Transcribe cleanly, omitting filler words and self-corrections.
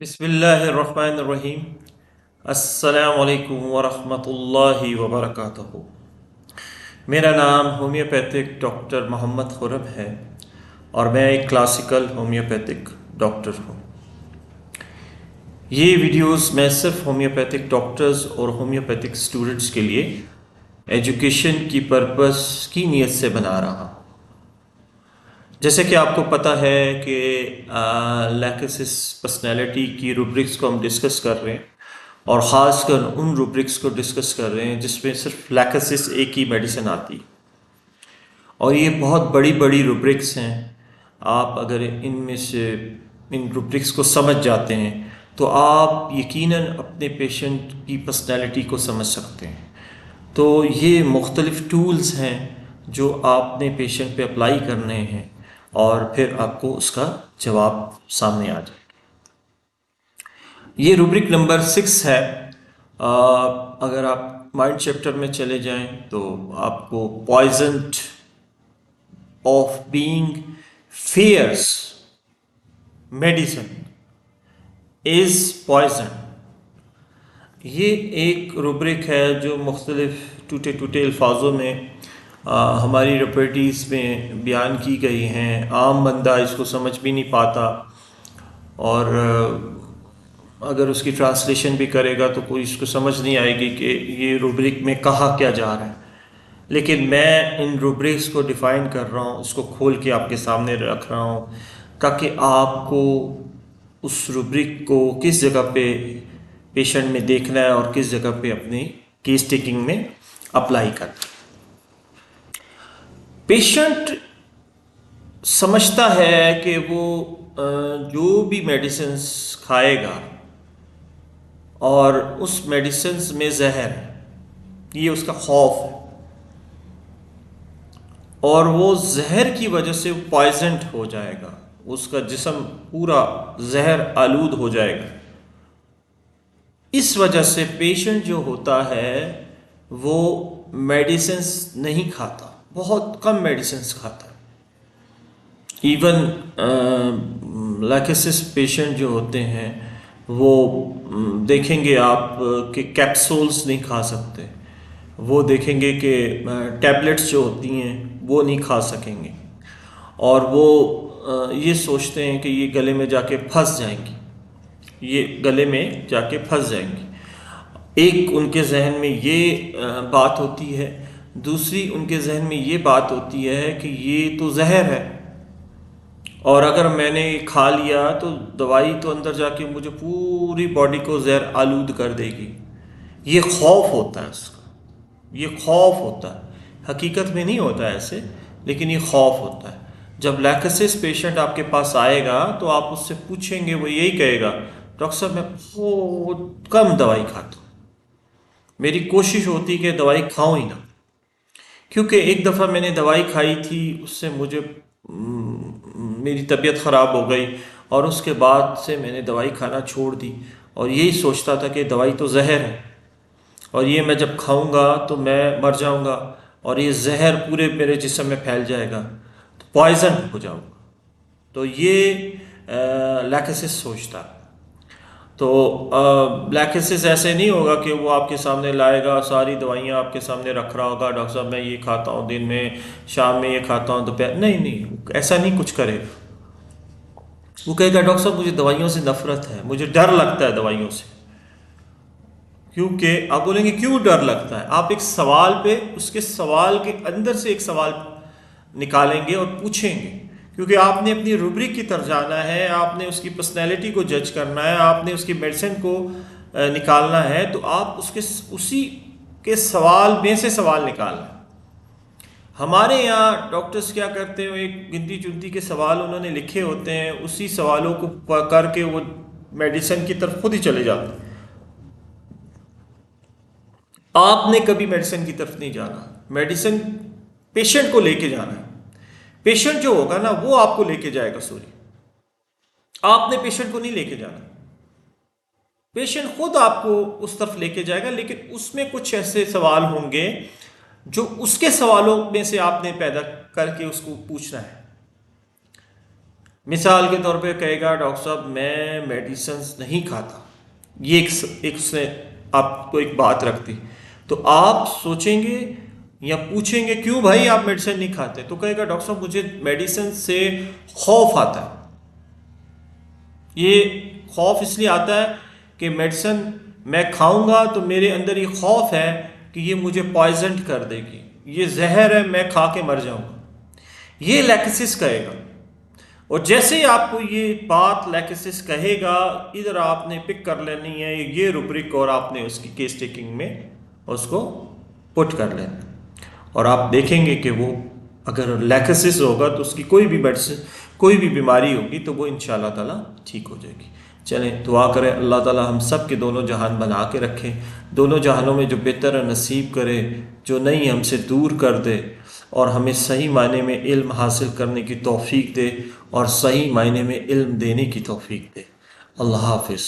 बिस्मिल्लाहिर्रहमानिर्रहीम। अस्सलामु अलैकुम वरहमतुल्लाहि वबरकातुहू। मेरा नाम होम्योपैथिक डॉक्टर मोहम्मद खुरम है और मैं एक क्लासिकल होम्योपैथिक डॉक्टर हूँ। ये वीडियोस मैं सिर्फ होम्योपैथिक डॉक्टर्स और होम्योपैथिक स्टूडेंट्स के लिए एजुकेशन की पर्पस की नीयत से बना रहा हूँ। जैसे कि आपको पता है कि लैकेसिस पर्सनैलिटी की रूब्रिक्स को हम डिस्कस कर रहे हैं और ख़ासकर उन रूब्रिक्स को डिस्कस कर रहे हैं जिसमें सिर्फ लैकेसिस एक ही मेडिसिन आती और ये बहुत बड़ी बड़ी रूब्रिक्स हैं। आप अगर इनमें से इन रूब्रिक्स को समझ जाते हैं तो आप यकीनन अपने पेशेंट की पर्सनैलिटी को समझ सकते हैं। तो ये मुख्तलिफ़ टूल्स हैं जो आपने पेशेंट पे अप्लाई करने हैं और फिर आपको उसका जवाब सामने आ जाए। ये रूब्रिक नंबर 6 है। अगर आप माइंड चैप्टर में चले जाएं तो आपको poison of being fierce medicine is poison, ये एक रूब्रिक है जो मुख्तलिफ टूटे टूटे अल्फाजों में हमारी रेपर्टीज़ में बयान की गई हैं। आम बंदा इसको समझ भी नहीं पाता और अगर उसकी ट्रांसलेशन भी करेगा तो कोई इसको समझ नहीं आएगी कि ये रूब्रिक में कहा क्या जा रहा है। लेकिन मैं इन रूब्रिक्स को डिफ़ाइन कर रहा हूँ, उसको खोल के आपके सामने रख रहा हूँ ताकि आपको उस रूब्रिक को किस जगह पे पेशेंट में देखना है और किस जगह पे अपनी केस टेकिंग में अप्लाई करना है। पेशेंट समझता है कि वो जो भी मेडिसिन खाएगा और उस मेडिसिन में जहर है, ये उसका खौफ है और वो जहर की वजह से पॉइजनड हो जाएगा, उसका जिस्म पूरा जहर आलूद हो जाएगा। इस वजह से पेशेंट जो होता है वो मेडिसिन्स नहीं खाता, बहुत कम मेडिसिन्स खाता है। इवन लैकेसिस पेशेंट जो होते हैं वो देखेंगे आप कि कैप्सूल्स नहीं खा सकते, वो देखेंगे कि टैबलेट्स जो होती हैं वो नहीं खा सकेंगे और वो ये सोचते हैं कि ये गले में जाके फंस जाएंगी, ये गले में जाके फंस जाएंगी। एक उनके जहन में ये बात होती है, दूसरी उनके जहन में ये बात होती है कि ये तो जहर है और अगर मैंने खा लिया तो दवाई तो अंदर जाके मुझे पूरी बॉडी को जहर आलूद कर देगी। ये खौफ होता है उसका, ये खौफ होता है। हकीकत में नहीं होता है ऐसे, लेकिन ये खौफ होता है। जब लैकेसिस पेशेंट आपके पास आएगा तो आप उससे पूछेंगे, वो यही कहेगा, डॉक्टर साहब मैं बहुत कम दवाई खाता हूँ, मेरी कोशिश होती है कि दवाई खाऊं ही ना, क्योंकि एक दफ़ा मैंने दवाई खाई थी उससे मुझे मेरी तबीयत ख़राब हो गई और उसके बाद से मैंने दवाई खाना छोड़ दी और यही सोचता था कि दवाई तो जहर है और ये मैं जब खाऊंगा तो मैं मर जाऊंगा और ये जहर पूरे मेरे जिस्म में फैल जाएगा तो पॉइजन हो जाऊंगा। तो ये लैकेसिस सोचता है। तो लैकेसिस ऐसे नहीं होगा कि वो आपके सामने लाएगा, सारी दवाइयाँ आपके सामने रख रहा होगा, डॉक्टर साहब मैं ये खाता हूँ दिन में, शाम में ये खाता हूँ, दोपहर, नहीं नहीं, ऐसा नहीं कुछ करेगा। वो कहेगा डॉक्टर साहब मुझे दवाइयों से नफरत है, मुझे डर लगता है दवाइयों से। क्योंकि आप बोलेंगे क्यों डर लगता है, आप एक सवाल पे उसके सवाल के अंदर से एक सवाल निकालेंगे और पूछेंगे, क्योंकि आपने अपनी रूब्रिक की तरफ जाना है, आपने उसकी पर्सनैलिटी को जज करना है, आपने उसकी मेडिसिन को निकालना है, तो आप उसके उसी के सवाल में से सवाल निकालना है। हमारे यहाँ डॉक्टर्स क्या करते हैं, एक गिनती चुनती के सवाल उन्होंने लिखे होते हैं, उसी सवालों को करके वो मेडिसिन की तरफ खुद ही चले जाते हैं। आपने कभी मेडिसिन की तरफ नहीं जाना, मेडिसिन पेशेंट को लेके जाना है। पेशेंट जो होगा ना वो आपको लेके जाएगा, सॉरी, आपने पेशेंट को नहीं लेके जाना, पेशेंट खुद आपको उस तरफ लेके जाएगा। लेकिन उसमें कुछ ऐसे सवाल होंगे जो उसके सवालों में से आपने पैदा करके उसको पूछना है। मिसाल के तौर पे कहेगा डॉक्टर साहब मैं मेडिसिन्स नहीं खाता, ये एक उसने आपको एक बात रख दी, तो आप सोचेंगे या पूछेंगे क्यों भाई आप मेडिसिन नहीं खाते, तो कहेगा डॉक्टर साहब मुझे मेडिसिन से खौफ आता है। ये खौफ इसलिए आता है कि मेडिसिन मैं खाऊंगा तो मेरे अंदर ये खौफ है कि ये मुझे पॉइजन कर देगी, ये जहर है, मैं खा के मर जाऊंगा। ये लैक्सिस कहेगा। और जैसे ही आपको ये बात लैक्सिस कहेगा, इधर आपने पिक कर लेनी है ये रुब्रिक और आपने उसकी केस टेकिंग में उसको पुट कर लेना। और आप देखेंगे कि वो अगर लैक्सिस होगा तो उसकी कोई भी मेडिसिन कोई भी बीमारी होगी तो वो इंशाल्लाह ताला ठीक हो जाएगी। चलें दुआ करें अल्लाह ताला हम सब के दोनों जहान बना के रखे, दोनों जहानों में जो बेहतर नसीब करे, जो नहीं हमसे दूर कर दे और हमें सही मायने में इल्म हासिल करने की तौफीक दे और सही मायने में इल्म देने की तौफीक दे। अल्लाह हाफिज़।